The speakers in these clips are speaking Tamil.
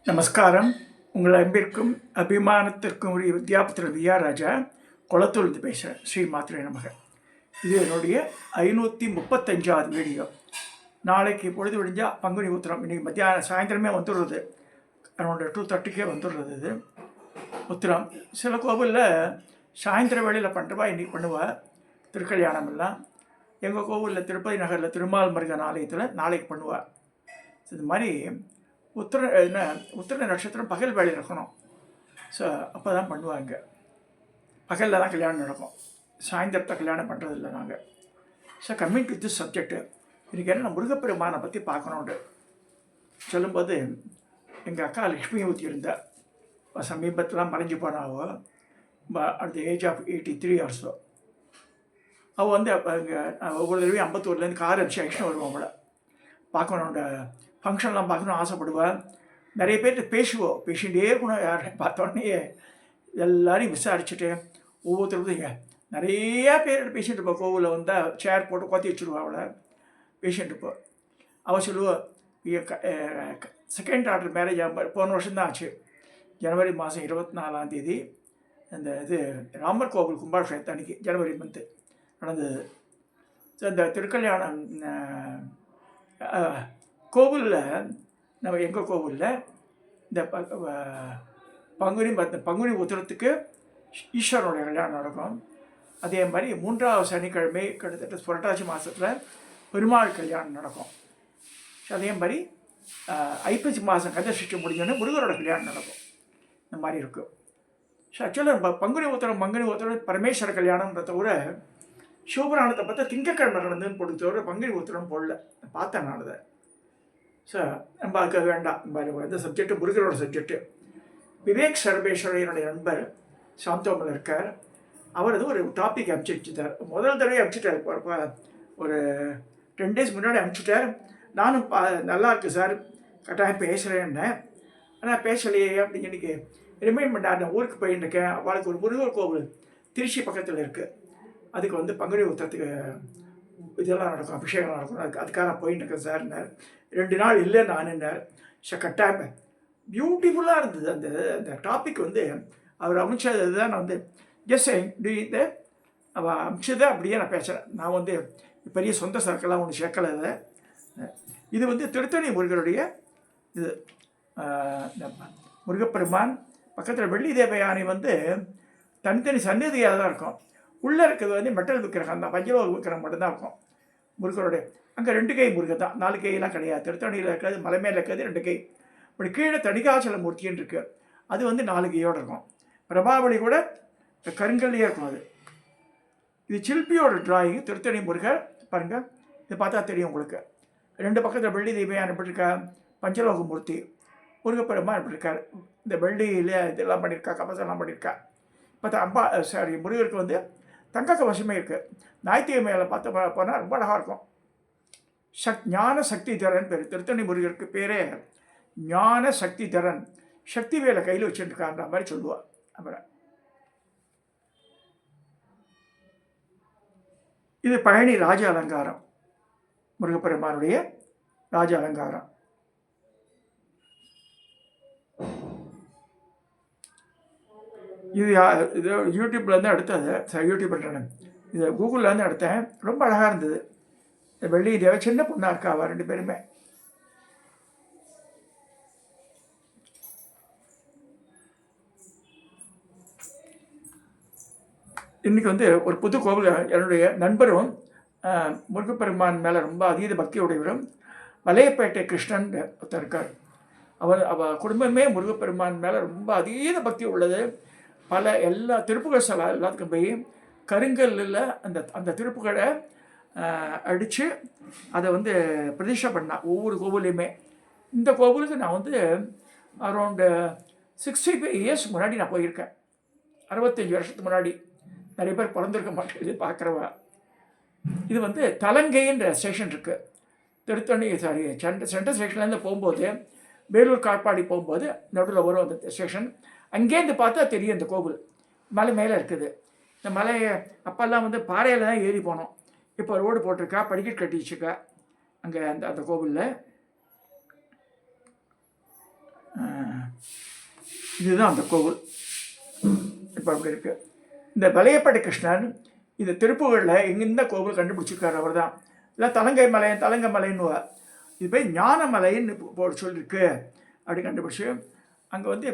நமஸ்காரம். உங்கள் அன்பிற்கும் அபிமானத்திற்கும் உரிய வித்யாபுத்திரன் விஆர் ராஜா குளத்தூர்ந்து பேசுகிறேன். ஸ்ரீ மாத்திரை நமக. இது என்னுடைய 535வது வீடியோ. நாளைக்கு பொழுது விடிஞ்சால் பங்குனி உத்திரம். இன்றைக்கி மத்தியானம் சாயந்தரமே வந்துடுறது, அரௌண்ட் 2:30 வந்துடுறது. இது உத்திரம். சில கோவிலில் சாயந்தர வேளையில் பண்ணுறவா இன்றைக்கி பண்ணுவா திருக்கல்யாணம் எல்லாம். எங்கள் கோவிலில் திருப்பதி நகரில் திருமால் முருகன் ஆலயத்தில் நாளைக்கு பண்ணுவாள். இது மாதிரி உத்திர நட்சத்திரம் பகல் வேலை இருக்கணும். ஸோ அப்போ தான் பண்ணுவாங்க. பகலில் தான் கல்யாணம் நடக்கும், சாயந்தரத்தை கல்யாணம் பண்ணுறதில்ல நாங்கள். So coming to this subject, இன்றைக்கி என்ன முருகப்பெருமானை பற்றி பார்க்கணுன்ட்டு சொல்லும்போது, எங்கள் அக்கா லக்ஷ்மி ஊற்றி இருந்தாள். சமீபத்தில் மறைஞ்சு போனாவோ, அட் த ஏஜ் ஆஃப் 83 இயர்ஸோ. அவள் வந்து இங்கே ஒவ்வொரு தடவையும் 51 கார் அபிஷேகம் வருவோம். அவளை பார்க்கணுன்ற ஃபங்க்ஷன்லாம் பார்க்கணுன்னு ஆசைப்படுவேன். நிறைய பேர்கிட்ட பேசுவோம், பேசிகிட்டே இருக்கணும். யாரையும் பார்த்தோன்னே எல்லோரையும் விசாரிச்சுட்டு ஒவ்வொருத்தருக்கும் நிறையா பேர்கிட்ட பேசிகிட்டு இருப்போம். கோவிலில் வந்தால் சேர் போட்டு கொத்தி வச்சுருவாள். அவளை பேசிகிட்டு இருப்போம். அவள் சொல்லுவோம், செகண்ட் டாக்டர் மேரேஜ் போன வருஷம்தான் ஆச்சு. ஜனவரி மாதம் 24 அந்த இது ராமர் கோவில் கும்பாபிஷேகத்து அன்றைக்கி ஜனவரி மந்த்து நடந்தது. ஸோ இந்த திருக்கல்யாணம் கோவிலில், நம்ம எங்கள் கோவிலில் இந்த பங்குனி உத்திரத்துக்கு ஈஸ்வரனுடைய கல்யாணம் நடக்கும். அதே மாதிரி 3வது சனிக்கிழமை கிட்டத்தட்ட புரட்டாசி மாதத்தில் பெருமாள் கல்யாணம் நடக்கும். அதே மாதிரி ஐப்பசி மாதம் கந்தசஷ்டி முடிஞ்சோடனே முருகரோட கல்யாணம் நடக்கும். இந்த மாதிரி இருக்கும். ஸோ ஆக்சுவலாக பங்குனி உத்திரம் பரமேஸ்வர கல்யாணம்ன்ற தவிர சிவபுராணத்தை பார்த்தா திங்கக்கிழமை நடந்ததுன்னு போட்டு தவிர பங்குனி உத்திரம் போடல. பார்த்தேன் நான் அதை. ஸோ நம்ம அதுக்கு வேண்டாம். இந்த சப்ஜெக்டு முருகரோட சப்ஜெக்டு. விவேக் சர்வேஸ்வரர் என்னுடைய நண்பர் சாந்தோமில் இருக்கார். அவர் அது ஒரு டாபிக் அனுப்பிச்சிட்டார். முதல் தடவை அனுப்பிச்சிட்டார். ஒரு 10 days முன்னாடி அனுப்பிச்சிட்டார். நானும் நல்லா இருக்குது சார், கட்டாயம் பேசுகிறேன்னேன். ஆனால் பேசலையே அப்படின்னு இன்றைக்கி ரிமைண்ட் பண்ணார். நான் ஊருக்கு போயின்னு இருக்கேன். அவளுக்கு ஒரு முருகர் கோவில் திருச்சி பக்கத்தில் இருக்குது. அதுக்கு வந்து பங்குனி உத்திரத்துக்கு இதெல்லாம் நடக்கும், அபிஷேகம் நடக்கும். அதுக்காக நான் போயின்னு இருக்கேன் சார்னார். 2 நாள் இல்லை நானுன்னார். ஸோ கட்டாயம் பியூட்டிஃபுல்லாக இருந்தது. அந்த டாபிக் வந்து அவர் அமைச்சது தான். நான் வந்து இந்த அவள் அமைச்சதை அப்படியே நான் பேசுகிறேன். நான் வந்து பெரிய சொந்த சரக்கெல்லாம் ஒன்று சேர்க்கலை. இது வந்து திருத்தணி முருகருடைய இது முருகப்பெருமான் பக்கத்தில் வெள்ளி தேவயானி வந்து தனித்தனி சன்னதியாக தான் இருக்கும். உள்ளே இருக்கிறது வந்து மெட்டல் விக்கிரகம் தான், பஞ்சலோக விக்கிரகம் மட்டும்தான் இருக்கும் முருகருடைய. அங்கே 2 கை முருகன் தான், 4 கையெல்லாம் கிடையாது. திருத்தணியில் இருக்கிறது, மலை மேலே இருக்கிறது 2 கை. இப்படி கீழே தணிகாச்சல மூர்த்தின்னு இருக்குது, அது வந்து 4 கையோடு இருக்கும். பிரபாவளி கூட கருங்கல்லையே இருக்கும். இது சில்பியோட டிராயிங். திருத்தணி முருகர் பாருங்கள், இது பார்த்தா தெரியும் உங்களுக்கு. 2 பக்கத்தில் வெள்ளி தெய்வம் எப்படிருக்கா, பஞ்சலோக மூர்த்தி. முருகப்பெருமான் எப்படி இருக்கார், இந்த வெள்ளியில் இதெல்லாம் பண்ணியிருக்கா, கவசம்லாம் பண்ணியிருக்கா. பார்த்தா முருகருக்கு வந்து தங்க கவசமே இருக்குது. ஞாயிற்றுக்கிழமையில் பார்த்து போனால் ரொம்ப அழகாக இருக்கும். ஞான சக்தி தரன் பேர். திருத்தணி முருகருக்கு பேரே ஞான சக்தி தரன். சக்தி வேலை கையில் வச்சுருக்கான்ற மாதிரி சொல்லுவாள். அப்புறம் இது பழனி ராஜ அலங்காரம், முருகப்பெருமானுடைய ராஜ அலங்காரம். இது யூடியூப்லேருந்து எடுத்தது. யூடியூப் பண்ணுறேன், இது கூகுள்லேருந்து எடுத்தேன். ரொம்ப அழகாக இருந்தது. வெள்ளி தேவ சின்ன பொண்ணாக இருக்கா அவள் 2 பேருமே. இன்றைக்கி வந்து ஒரு புது கோவில். என்னுடைய நண்பரும் முருகப்பெருமான் மேலே ரொம்ப அதீத பக்தி உடையவரும் வலையப்பேட்டை கிருஷ்ணன் ஒருத்தர் இருக்கார். அவள் குடும்பமே முருகப்பெருமான் மேலே ரொம்ப அதீத பக்தி உள்ளது. எல்லா திருப்புகழ் எல்லாத்துக்கும் போய் கருங்கல்லில் அந்த திருப்புகழை அடித்து அதை வந்து பிரதிஷ்டை பண்ணால் ஒவ்வொரு கோவிலையுமே. இந்த கோவிலுக்கு நான் வந்து அரௌண்டு 65 years முன்னாடி நான் போயிருக்கேன். 65 வருஷத்துக்கு முன்னாடி. நிறைய பேர் பிறந்திருக்க மாட்டேங்குது பார்க்குறவ. இது வந்து தலங்கைன்ற ஸ்டேஷன் இருக்குது திருத்தணி, சென்ட்ரல் ஸ்டேஷன்லேருந்து போகும்போது வேலூர் காட்பாடி போகும்போது நடுவில் வரும் அந்த ஸ்டேஷன். அங்கேருந்து பார்த்தா தெரியும் இந்த கோவில் மலை மேலே இருக்குது. இந்த மலையை அப்போல்லாம் வந்து பாறையில் தான் ஏறி போனோம். இப்போ ரோடு போட்டிருக்கா, படிக்கட்டு கட்டி வச்சுருக்கா அங்கே அந்த கோவிலில். இதுதான் அந்த கோவில் இப்போ அப்படி இருக்குது. இந்த வலையப்படி கிருஷ்ணன் இந்த திருப்புகளில் எங்கெந்த கோவில் கண்டுபிடிச்சிருக்காரு அவர் தான். இல்லை தலங்கை மலைன்னு இது போய் ஞானமலைன்னு சொல்லியிருக்கு அப்படி கண்டுபிடிச்சி அங்கே வந்து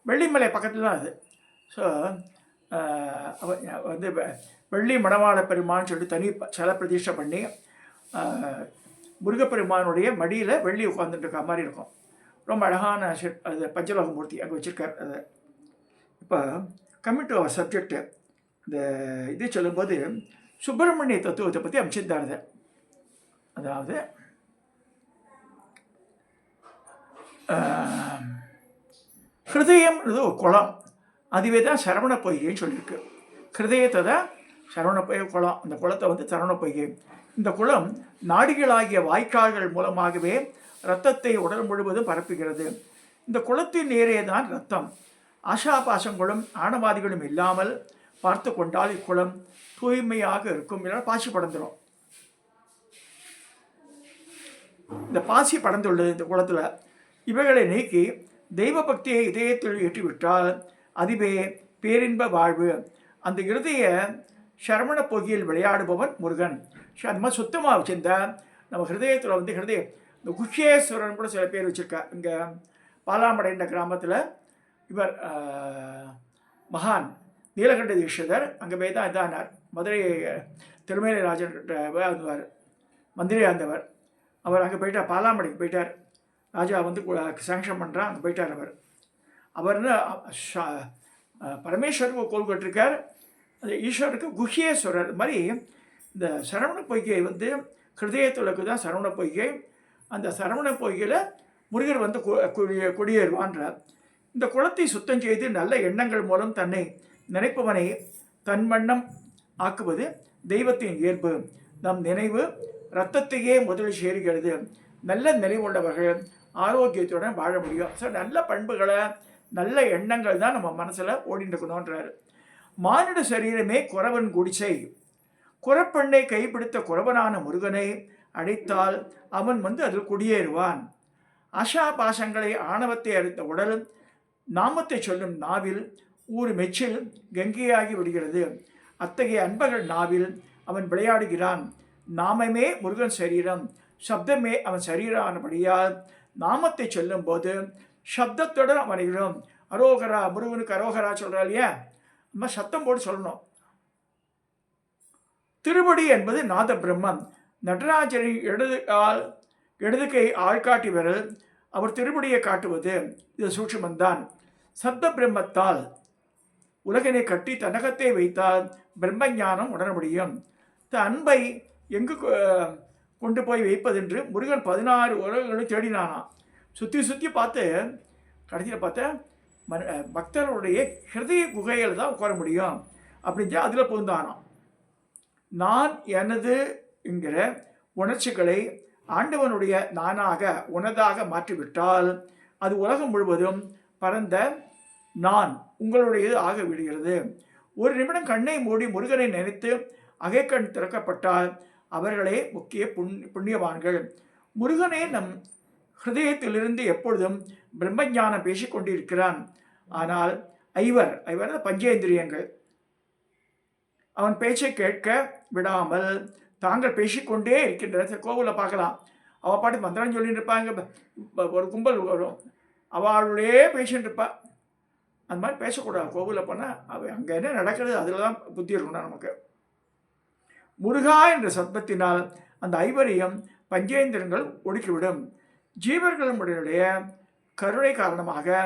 வெள்ளிமலை பக்கத்தில் தான் அது. ஸோ வந்து வெள்ளி மணவாள பெருமான்னு சொல்லிட்டு தனி சில பிரதிஷ்டை பண்ணி முருகப்பெருமானுடைய மடியில் வெள்ளி உட்காந்துட்டு இருக்க மாதிரி இருக்கும். ரொம்ப அழகான அது பஞ்சலோக மூர்த்தி அங்கே வச்சுருக்கார். அது இப்போ கம்மிங் டு அவர் சப்ஜெக்டு, இந்த இது சொல்லும்போது சுப்பிரமணிய தத்துவத்தை பற்றி அமைச்சிருந்தார். அதாவது ஹிருதயம்ன்றது ஒரு குளம், அதுவே தான் சரவண பொய்கைன்னு சொல்லியிருக்கு. ஹிருதயத்தை தான் சரவண பொய்கை குளம், அந்த குளத்தை வந்து சரவண பொய்கை. இந்த குளம் நாடிகளாகிய வாய்க்கால்கள் மூலமாகவே இரத்தத்தை உடல் முழுவதும் பரப்புகிறது. இந்த குளத்தின் நேரே தான் இரத்தம். ஆசாபாசங்களும் ஆணவாதிகளும் இல்லாமல் பார்த்து கொண்டால் இக்குளம் தூய்மையாக இருக்கும். இல்லைன்னா பாசி படந்துடும். இந்த பாசி படந்துள்ளது இந்த குளத்தில். இவைகளை நீக்கி தெய்வ பக்தியை இதயத்தில் ஏற்றிவிட்டால் அதுவே பேரின்ப வாழ்வு. அந்த இருதய சரவண பொகியில் விளையாடுபவன் முருகன். அந்த மாதிரி சுத்தமாக வச்சுருந்தா நம்ம ஹிருதயத்தில் வந்து இந்த குஷேஸ்வரன் கூட சில பேர் வச்சுருக்கா. இங்கே பாலாமடைந்த கிராமத்தில் இவர் மகான் நீலகண்ட தீட்சிதர் அங்கே போய் தான் இதானார். மதுரை திருமலை ராஜன் வந்தார், மந்திரியாக இருந்தவர். அவர் அங்கே போயிட்டார், பாலாமடைக்கு போயிட்டார். ராஜா வந்து சாங்ஷன் பண்ணுறான், அங்கே போயிட்டார். அவர்னு பரமேஸ்வருக்கு கோல் கட்டிருக்கார். அது ஈஸ்வருக்கு குஹ்யேஸ்வரர் மாதிரி. இந்த சரவண பொய்கை வந்து ஹிருதயத்துலக்கு தான் சரவண பொய்கை. அந்த சரவண பொய்கையில் முருகர் வந்து குடியேறுவான்றார். இந்த குளத்தை சுத்தம் செய்து நல்ல எண்ணங்கள் மூலம் தன்னை நினைப்பவனை தன் வண்ணம் ஆக்குவது தெய்வத்தின் இயல்பு. நம் நினைவு இரத்தத்தையே முதலில் சேருகிறது. நல்ல நினைவுள்ளவர்கள் ஆரோக்கியத்துடன் வாழ முடியும். ஸோ நல்ல பண்புகளை நல்ல எண்ணங்கள் தான் நம்ம மனசில் ஓடிட்டு இருக்கணுன்றார். மானிட சரீரமே குறவன் குடிசை. குறப்பெண்ணை கைப்பிடித்த குறவனான முருகனை அழைத்தால் அவன் வந்து அதில் குடியேறுவான். ஆஷா பாசங்களை ஆணவத்தை அளித்த உடல் நாமத்தை சொல்லும் நாவில் ஊர் மெச்சில் கங்கையாகி விடுகிறது. அத்தகைய அன்பர்கள் நாவில் அவன் விளையாடுகிறான். நாமமே முருகன் சரீரம், சப்தமே அவன் சரீரானபடியால் நாமத்தை சொல்லும் போது சப்தத்துடன் அவனைகளும் அரோகரா, முருகனுக்கு அரோகரா சொல்கிறா இல்லையா, நம்ம சத்தம் போட்டு சொல்லணும். திருவடி என்பது நாத பிரம்மம். நடராஜரின் இடது கை ஆள்காட்டி விரல் அவர் திருவடியை காட்டுவது இது சூட்சுமந்தான். சப்த பிரம்மத்தால் உலகினை கட்டி தன்னகத்தை வைத்தால் பிரம்ம ஞானம் உணர முடியும். அன்பை எங்கு கொண்டு போய் வைப்பதென்று முருகன் 16 உலகங்களும் தேடினானாம். சுற்றி பார்த்து கடைசியில் பார்த்தா பக்தர்களுடைய ஹிருதய குகையில் தான் உட்கார முடியும் அப்படின்ட்டு அதில் புகுந்தானாம். நான் எனது என்கிற உணர்ச்சிகளை ஆண்டவனுடைய நானாக உனதாக மாற்றிவிட்டால் அது உலகம் முழுவதும் பரந்த நான் உங்களுடையது ஆக விடுகிறது. ஒரு நிமிடம் கண்ணை மூடி முருகனை நினைத்து அகைக்கண் திறக்கப்பட்டால் அவர்களே முக்கிய புண்ணியவான்கள். முருகனே நம் ஹிருதயத்திலிருந்து எப்பொழுதும் பிரம்மஞானம் பேசிக்கொண்டிருக்கிறான். ஆனால் ஐவர் பஞ்சேந்திரியங்கள் அவன் பேச்சை கேட்க விடாமல் தாங்கள் பேசிக்கொண்டே இருக்கின்றன. கோவிலில் பார்க்கலாம், அவள் பாட்டு மந்திரம் சொல்லிட்டு இருப்பாங்க, ஒரு கும்பல் வரும், அவளுடைய பேசிட்டு இருப்பா. அந்த மாதிரி பேசக்கூடாது. கோவிலில் போனால் அவள் அங்கே என்ன நடக்கிறது அதில் தான் புத்தி இருக்கணும் நமக்கு. முருகா என்ற சப்தத்தினால் அந்த ஐவரையும் பஞ்சேந்திரங்கள் ஒடுக்கிவிடும். ஜீவர்களுடைய கருணை காரணமாக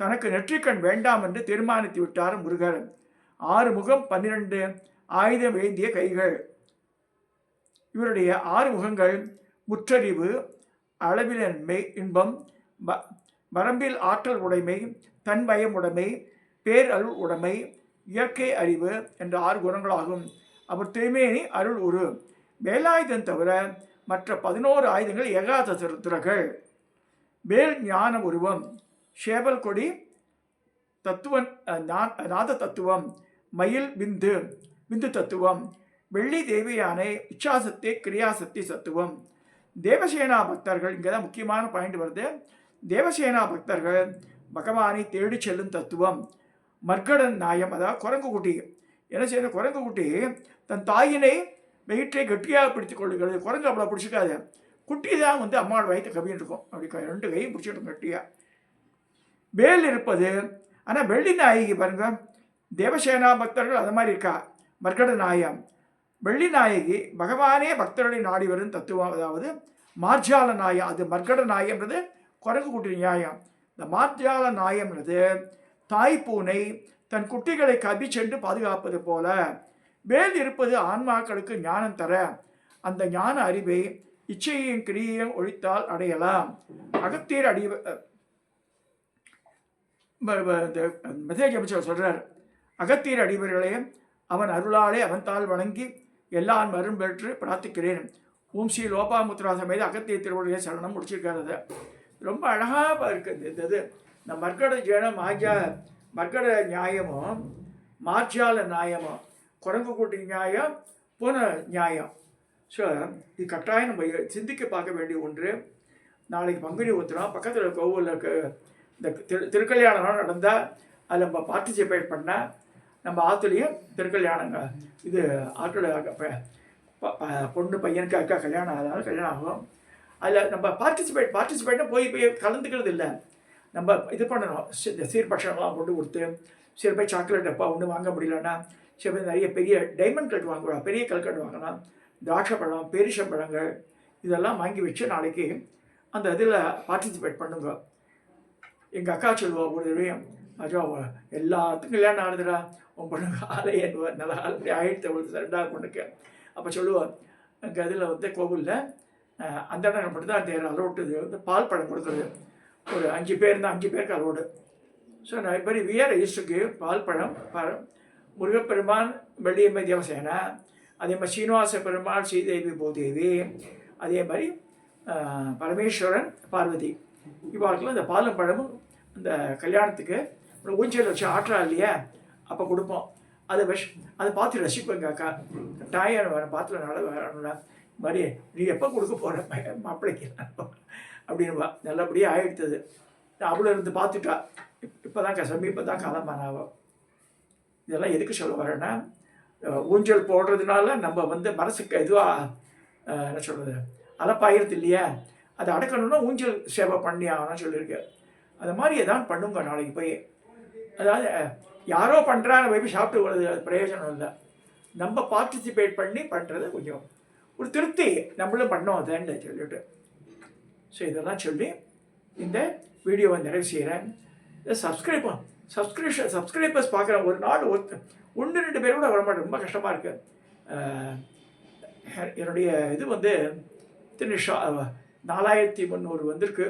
தனக்கு நெற்றிக்கண் வேண்டாம் என்று தீர்மானித்து விட்டார் முருகர். 6 முகம் 12 ஆயுதம் ஏந்திய கைகள். இவருடைய 6 முகங்கள் முற்றறிவு, அளவிலன்மை, இன்பம், வரம்பில் ஆற்றல் உடைமை, தன்பயம் உடைமை, பேரருள் உடைமை, இயற்கை அறிவு என்ற 6 குணங்களாகும். அவர் திருமேனி அருள் உரு. வேலாயுதம் தவிர மற்ற 11 ஆயுதங்கள் ஏகாத திருத்துறகள். வேல் ஞான உருவம், சேவல் கொடி தத்துவன் நாத தத்துவம், மயில் விந்து தத்துவம், வெள்ளி தேவியானை இச்சாசக்தி கிரியாசக்தி தத்துவம். தேவசேனா பக்தர்கள், இங்கே தான் முக்கியமான பாயிண்ட் வருது. தேவசேனா பக்தர்கள் பகவானை தேடி செல்லும் தத்துவம். மர்க்கடன் நாயம், அதாவது குரங்கு குட்டி என்ன செய்யணும், குரங்கு குட்டி தன் தாயினை வயிற்றை கட்டியாக பிடித்துக் கொள்ளுகிறது. குரங்கு அவ்வளோ பிடிச்சிக்காது, குட்டி தான் வந்து அம்மாவோட வயிற்று கவின்னு இருக்கும், அப்படி 2 கையும் பிடிச்சிட்டு கட்டியாக. வேல் இருப்பது, ஆனால் வெள்ளி நாயகி பாருங்க, தேவசேனா பக்தர்கள் அது மாதிரி இருக்கா. மர்க்கட நாயம் வெள்ளி நாயகி பகவானே பக்தர்களை நாடி வரும் தத்துவம். அதாவது மார்ஜால நாயம், அது மர்க்கட நாயம்ன்றது குரங்கு குட்டி நியாயம். இந்த மார்ஜால நாயம்ன்றது தாய் பூனை தன் குட்டிகளை கவி சென்று பாதுகாப்பது போல. வேல் இருப்பது ஆன்மாக்களுக்கு ஞானம் தர. அந்த ஞான அறிவை இச்சையும் கிரியையும் ஒழித்தால் அடையலாம். அகத்தியர் மெசேஜ் அமைச்சர் சொல்கிறார், அகத்தியர் அடிவர்களே, அவன் அருளாலே அவன் தாள் வணங்கி எல்லாம் வரும் பெற்று பிரார்த்திக்கிறேன். ஓம் ஸ்ரீ லோபாமுத்ரா சமேத அகத்திய திருவள்ளுவ சரணம் முடிச்சிருக்காரு. ரொம்ப அழகாக இருக்குது இந்த மர்க்கட ஜேனம் மர்க்கட நியாயமும் மார்ஜால நியாயமும் குரங்கு கூட்டி நியாயம் போன நியாயம். ஸோ இது கட்டாயம் நம்ம சிந்திக்க பார்க்க வேண்டிய ஒன்று. நாளைக்கு பங்குனி உத்திரம் பக்கத்தில் கோவிலில் இந்த திருக்கல்யாணம் நடந்தால் அதில் நம்ம பார்ட்டிசிபேட் பண்ணால் நம்ம ஆற்றுலேயும் திருக்கல்யாணங்க இது ஆற்றுல பொண்ணு பையனுக்கு அக்கா கல்யாணம் ஆகாத கல்யாணம் ஆகும். அதில் நம்ம பார்ட்டிசிபேட்னா போய் கலந்துக்கிறது இல்லை. நம்ம இது பண்ணணும், இந்த சீர்பட்சம்லாம் கொண்டு கொடுத்து, சில பேர் சாக்லேட் டப்பா ஒன்று வாங்க முடியலன்னா சில பேர் நிறைய பெரிய டைமண்ட் கட் வாங்கலாம், பெரிய கல்கட்டு வாங்கலாம், திராட்சை பழம் பேரிச்சம்பழங்கள் இதெல்லாம் வாங்கி வச்சு நாளைக்கு அந்த இதில் பார்ட்டிசிபேட் பண்ணுங்க. எங்கள் அக்கா சொல்லுவா ஒரு தடவையும், அஜா எல்லாத்துக்கும் கல்யாணம் ஆகுதுடா, உன் பொண்ணுங்க ஆலையன் நல்லா அப்படி ஆயிடுத்து அவளுக்கு 2வது பொண்ணுக்கு. அப்போ சொல்லுவாள், எங்கள் இதில் வந்து கோவிலில் அந்த இடம் மட்டும் தான் தேர் அலோட்டு வந்து பால் பழம் கொடுக்குறது. ஒரு 5 பேர் தான், 5 பேருக்கு அலோடு. ஸோ நான் இப்போ வியர் ஈஸ்டுக்கு பால் பழம் முருகப்பெருமான் வெள்ளியம்மை தேவசேனா, அதே மாதிரி ஸ்ரீனிவாச பெருமாள் ஸ்ரீதேவி பூதேவி, அதே மாதிரி பரமேஸ்வரன் பார்வதி, இவாளுக்கெல்லாம் இந்த பாலும் பழமும் இந்த கல்யாணத்துக்கு ஊஞ்சல் வச்சு ஆற்றா இல்லையா அப்போ கொடுப்போம். அதை பார்த்து ரசிப்பேங்க அக்கா. டாயம் வர பார்த்துல நட வரணும்னா மாதிரி நீ எப்போ கொடுக்க போகிற மாப்பிள்ளைக்கு அப்படின்வா. நல்லபடியாக ஆகிடுத்தது. அவ்வளோ இருந்து பார்த்துட்டா. இப்போ தான் சமீபத்தான் காலமானாவோ. இதெல்லாம் எதுக்கு சொல்ல வரேன்னா, ஊஞ்சல் போடுறதுனால நம்ம வந்து மனசுக்கு இதுவாக என்ன சொல்கிறது அலப்பாயிருது இல்லையா, அதை அடக்கணும்னா ஊஞ்சல் சேவை பண்ணி ஆகணும்னு சொல்லியிருக்கேன். அது மாதிரி எதாவது பண்ணுங்க நாளைக்கு போய். அதாவது யாரோ பண்ணுறாங்க போய் சாப்பிட்டு வருது, அது பிரயோஜனம் இல்லை. நம்ம பார்ட்டிசிபேட் பண்ணி பண்ணுறது கொஞ்சம் ஒரு திருப்தி, நம்மளும் பண்ணோம் அதைன்னு சொல்லிட்டு. ஸோ இதெல்லாம் சொல்லி இந்த வீடியோவை நிறைவு செய்கிறேன். சப்ஸ்கிரைபர்ஸ் பார்க்குறேன். ஒரு நாள் 1-2 பேர் கூட வரமாட்டேன், ரொம்ப கஷ்டமாக இருக்குது. என்னுடைய இது வந்து 4300 வந்திருக்கு.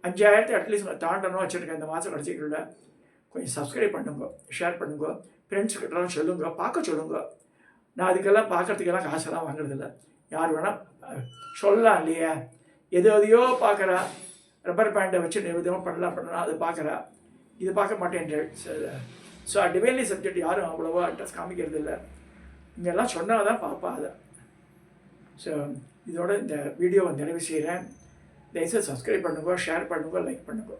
5000 அட்லீஸ்ட் தாண்டணும் வச்சுருக்கேன் இந்த மாதம் கடைசிக்குள்ள. கொஞ்சம் சப்ஸ்கிரைப் பண்ணுங்க, ஷேர் பண்ணுங்க, ஃப்ரெண்ட்ஸ்கிட்டலாம் சொல்லுங்க, பார்க்க சொல்லுங்க. நான் அதுக்கெல்லாம் பார்க்குறதுக்கெல்லாம் காசெல்லாம் வாங்குறதில்ல. யார் வேணால் சொல்லலாம் இல்லையா, எதையோ பார்க்குறா, ரப்பர் பேண்டை வச்சு விதமாக பண்ணலாம் அது பார்க்குறா, இது பார்க்க மாட்டேன். ஸோ டிவைன்லி சப்ஜெக்ட் யாரும் அவ்வளோவா இன்ட்ரெஸ்ட் காமிக்கிறது இல்லை. இங்கெல்லாம் சொன்னால் தான் பார்ப்பா அதை. ஸோ இதோட இந்த வீடியோவை நிறைவு செய்கிறேன். தயவுசெய்து சப்ஸ்கிரைப் பண்ணுங்க, ஷேர் பண்ணுங்க, லைக் பண்ணுங்க.